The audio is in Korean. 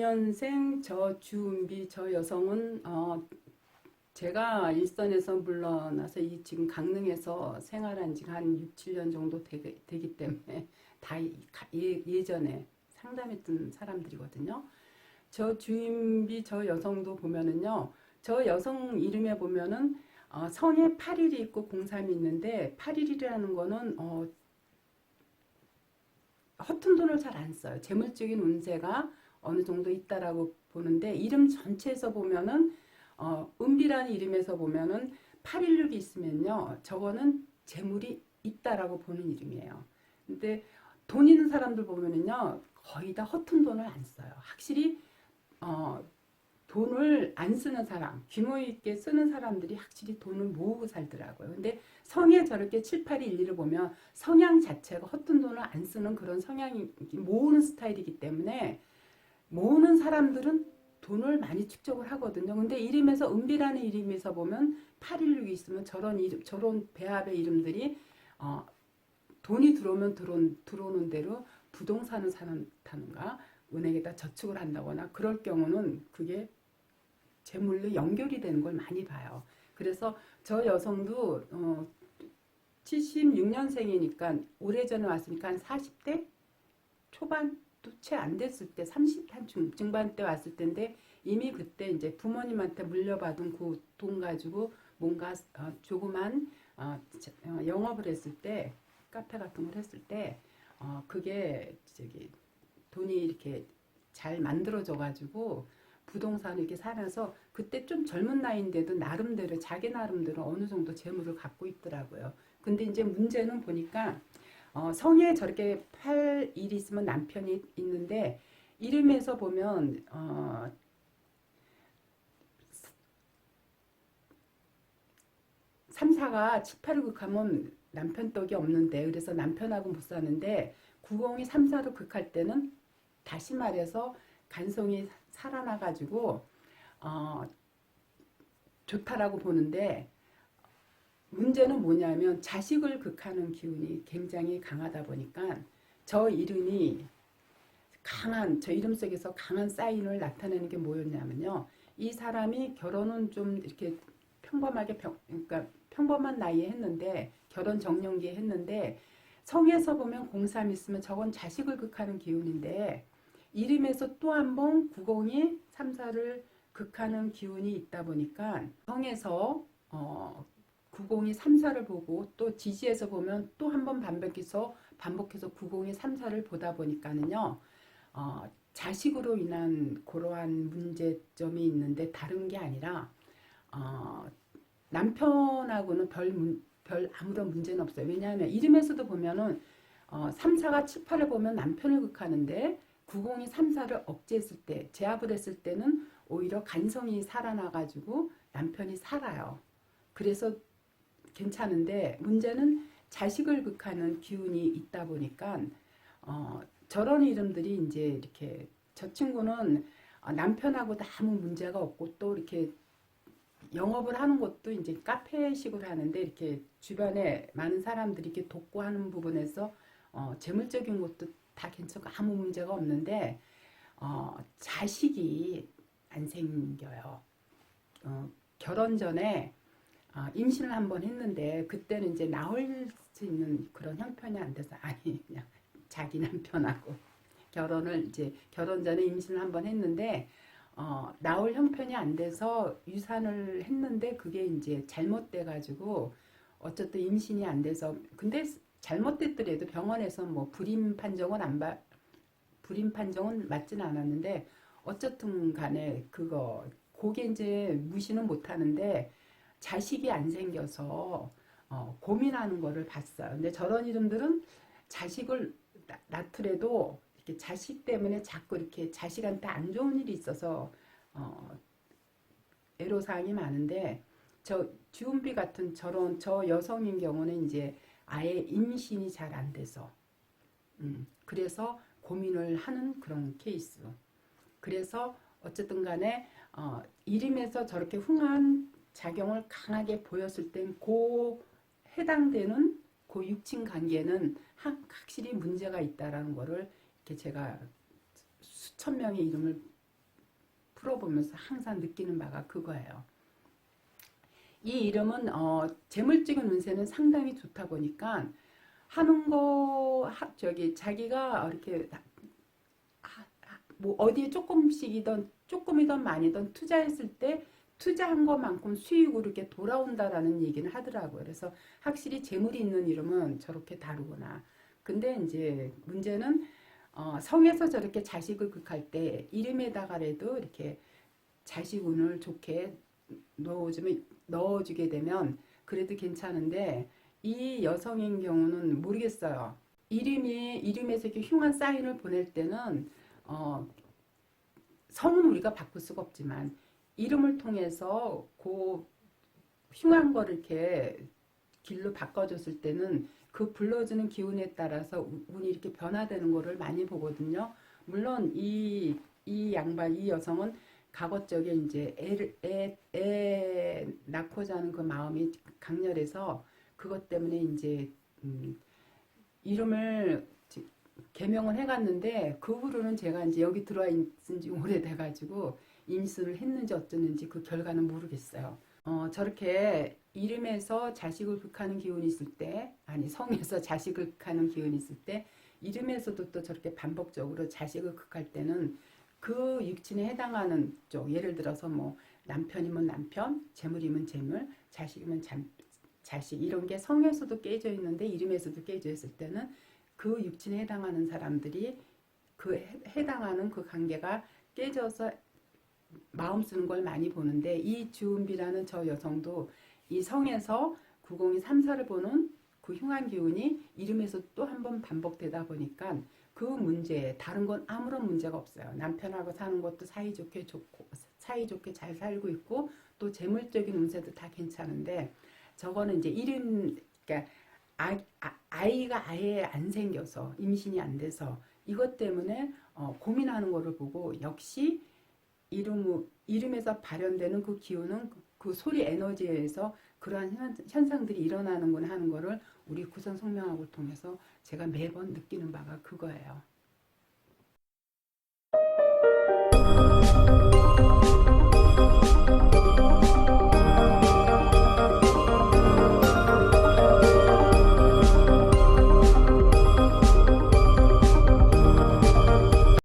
76년생 저 주은비 저 여성은 제가 일선에서 물러나서 지금 강릉에서 생활한 지가 한 6, 7년 정도 되기 때문에 다 예전에 상담했던 사람들이거든요. 저 주은비 저 여성도 보면은요. 저 여성 이름에 보면은 성에 8일이 있고 03이 있는데 8일이라는 거는 허튼 돈을 잘 안 써요. 재물적인 운세가 어느 정도 있다라고 보는데 이름 전체에서 보면은 은비라는 이름에서 보면은 816이 있으면요. 저거는 재물이 있다라고 보는 이름이에요. 근데 돈 있는 사람들 보면은요. 거의 다 허튼 돈을 안 써요. 확실히 돈을 안 쓰는 사람, 규모 있게 쓰는 사람들이 확실히 돈을 모으고 살더라고요. 근데 성에 저렇게 7, 8이 1, 2를 보면 성향 자체가 허튼 돈을 안 쓰는 그런 성향이 모으는 스타일이기 때문에 모으는 사람들은 돈을 많이 축적을 하거든요. 근데 이름에서 은비라는 이름에서 보면 816이 있으면 저런 이름, 저런 배합의 이름들이 돈이 들어오면 들어오는 대로 부동산을 사는가 은행에다 저축을 한다거나 그럴 경우는 그게 재물로 연결이 되는 걸 많이 봐요. 그래서 저 여성도 76년생이니까 오래전에 왔으니까 한 40대 초반도 채 안 됐을 때 30한 중반 때 왔을 텐데 이미 그때 이제 부모님한테 물려받은 그 돈 가지고 뭔가 조그만 영업을 했을 때 카페 같은 걸 했을 때 그게 돈이 이렇게 잘 만들어져 가지고 부동산을 이렇게 살아서 그때 좀 젊은 나이인데도 나름대로 자기 나름대로 어느 정도 재물을 갖고 있더라고요. 근데 이제 문제는 보니까 성에 저렇게 8일이 있으면 남편이 있는데 이름에서 보면 삼사가 7, 8을 극하면 남편 떡이 없는데 그래서 남편하고 못 사는데 90이 3사로 극할 때는 다시 말해서 간성이 살아나가지고 좋다라고 보는데 문제는 뭐냐면 자식을 극하는 기운이 굉장히 강하다 보니까 저 이름이 저 이름 속에서 강한 사인을 나타내는 게 뭐였냐면요. 이 사람이 결혼은 좀 이렇게 평범하게 그러니까 평범한 나이에 했는데 결혼 정년기에 했는데 성에서 보면 03 있으면 저건 자식을 극하는 기운인데 이름에서 또 한 번 90이 3사를 극하는 기운이 있다 보니까 성에서 90이 3사를 보고 또 지지에서 보면 또 한 번 반복해서 90이 3사를 보다 보니까는요. 자식으로 인한 그러한 문제점이 있는데 다른 게 아니라 남편하고는 별 아무런 문제는 없어요. 왜냐하면 이름에서도 보면은 3, 4가 7, 8을 보면 남편을 극하는데 90이 3, 4를 억제했을 때 제압을 했을 때는 오히려 간성이 살아나가지고 남편이 살아요. 그래서 괜찮은데 문제는 자식을 극하는 기운이 있다 보니까 저런 이름들이 이제 이렇게 저 친구는 남편하고도 아무 문제가 없고 또 이렇게 영업을 하는 것도 이제 카페식으로 하는데 이렇게 주변에 많은 사람들이 이렇게 돕고 하는 부분에서 재물적인 것도 다 괜찮고 아무 문제가 없는데 자식이 안 생겨요. 결혼 전에 임신을 한번 했는데 그때는 이제 나올 수 있는 그런 형편이 안 돼서 그냥 자기 남편하고 결혼 전에 임신을 한번 했는데 나올 형편이 안 돼서 유산을 했는데 그게 이제 잘못돼 가지고 어쨌든 임신이 안 돼서 근데 잘못됐더라도 병원에서 뭐 불임 판정은 맞지는 않았는데 어쨌든 간에 그게 이제 무시는 못 하는데 자식이 안 생겨서 고민하는 거를 봤어요. 근데 저런 이름들은 자식을 낳더라도 이렇게 자식 때문에 자꾸 이렇게 자식한테 안 좋은 일이 있어서 애로사항이 많은데 저 주은비 같은 저 여성인 경우는 이제 아예 임신이 잘 안 돼서 그래서 고민을 하는 그런 케이스. 그래서 어쨌든 간에 이름에서 저렇게 흥한 작용을 강하게 보였을 땐 해당되는 육친 관계는 확실히 문제가 있다라는 거를 이렇게 제가 수천 명의 이름을 풀어보면서 항상 느끼는 바가 그거예요. 이 이름은 재물적인 운세는 상당히 좋다 보니까 하는 거 자기가 이렇게 뭐 어디에 조금이든 많이든 투자했을 때 투자한 것만큼 수익으로 이렇게 돌아온다라는 얘기는 하더라고요. 그래서 확실히 재물이 있는 이름은 저렇게 다루구나. 근데 이제 문제는 성에서 저렇게 자식을 극할 때 이름에다가라도 이렇게 자식운을 좋게 넣어주게 되면 그래도 괜찮은데 이 여성인 경우는 모르겠어요. 이름에서 이렇게 흉한 사인을 보낼 때는 성은 우리가 바꿀 수가 없지만 이름을 통해서 그 흉한 거를 이렇게 길로 바꿔줬을 때는 그 불러주는 기운에 따라서 운이 이렇게 변화되는 거를 많이 보거든요. 물론 이 여성은 가급적에 이제 애 낳고자 하는 그 마음이 강렬해서 그것 때문에 이제 이름을 개명을 해갔는데 그 후로는 제가 이제 여기 들어와 있은 지 오래돼가지고 임수를 했는지 어쩌는지 그 결과는 모르겠어요. 저렇게 이름에서 자식을 극하는 기운이 있을 때, 아니 성에서 자식을 극하는 기운이 있을 때 이름에서도 또 저렇게 반복적으로 자식을 극할 때는 그 육친에 해당하는 쪽, 예를 들어서 뭐 남편이면 남편, 재물이면 재물, 자식이면 자식, 이런 게 성에서도 깨져 있는데 이름에서도 깨져 있을 때는 그 육친에 해당하는 사람들이 그 해당하는 그 관계가 깨져서 마음 쓰는 걸 많이 보는데, 이 주은비라는 저 여성도 이 성에서 90234를 보는 그 흉한 기운이 이름에서 또 한 번 반복되다 보니까 그 문제, 다른 건 아무런 문제가 없어요. 남편하고 사는 것도 사이좋게 잘 살고 있고 또 재물적인 운세도 다 괜찮은데, 저거는 이제 그러니까 아이가 아예 안 생겨서, 임신이 안 돼서 이것 때문에 고민하는 거를 보고, 역시 이름에서 발현되는 그 기운은 그 소리 에너지에서 그러한 현상들이 일어나는구나 하는 거를 우리 구선 성명학을 통해서 제가 매번 느끼는 바가 그거예요.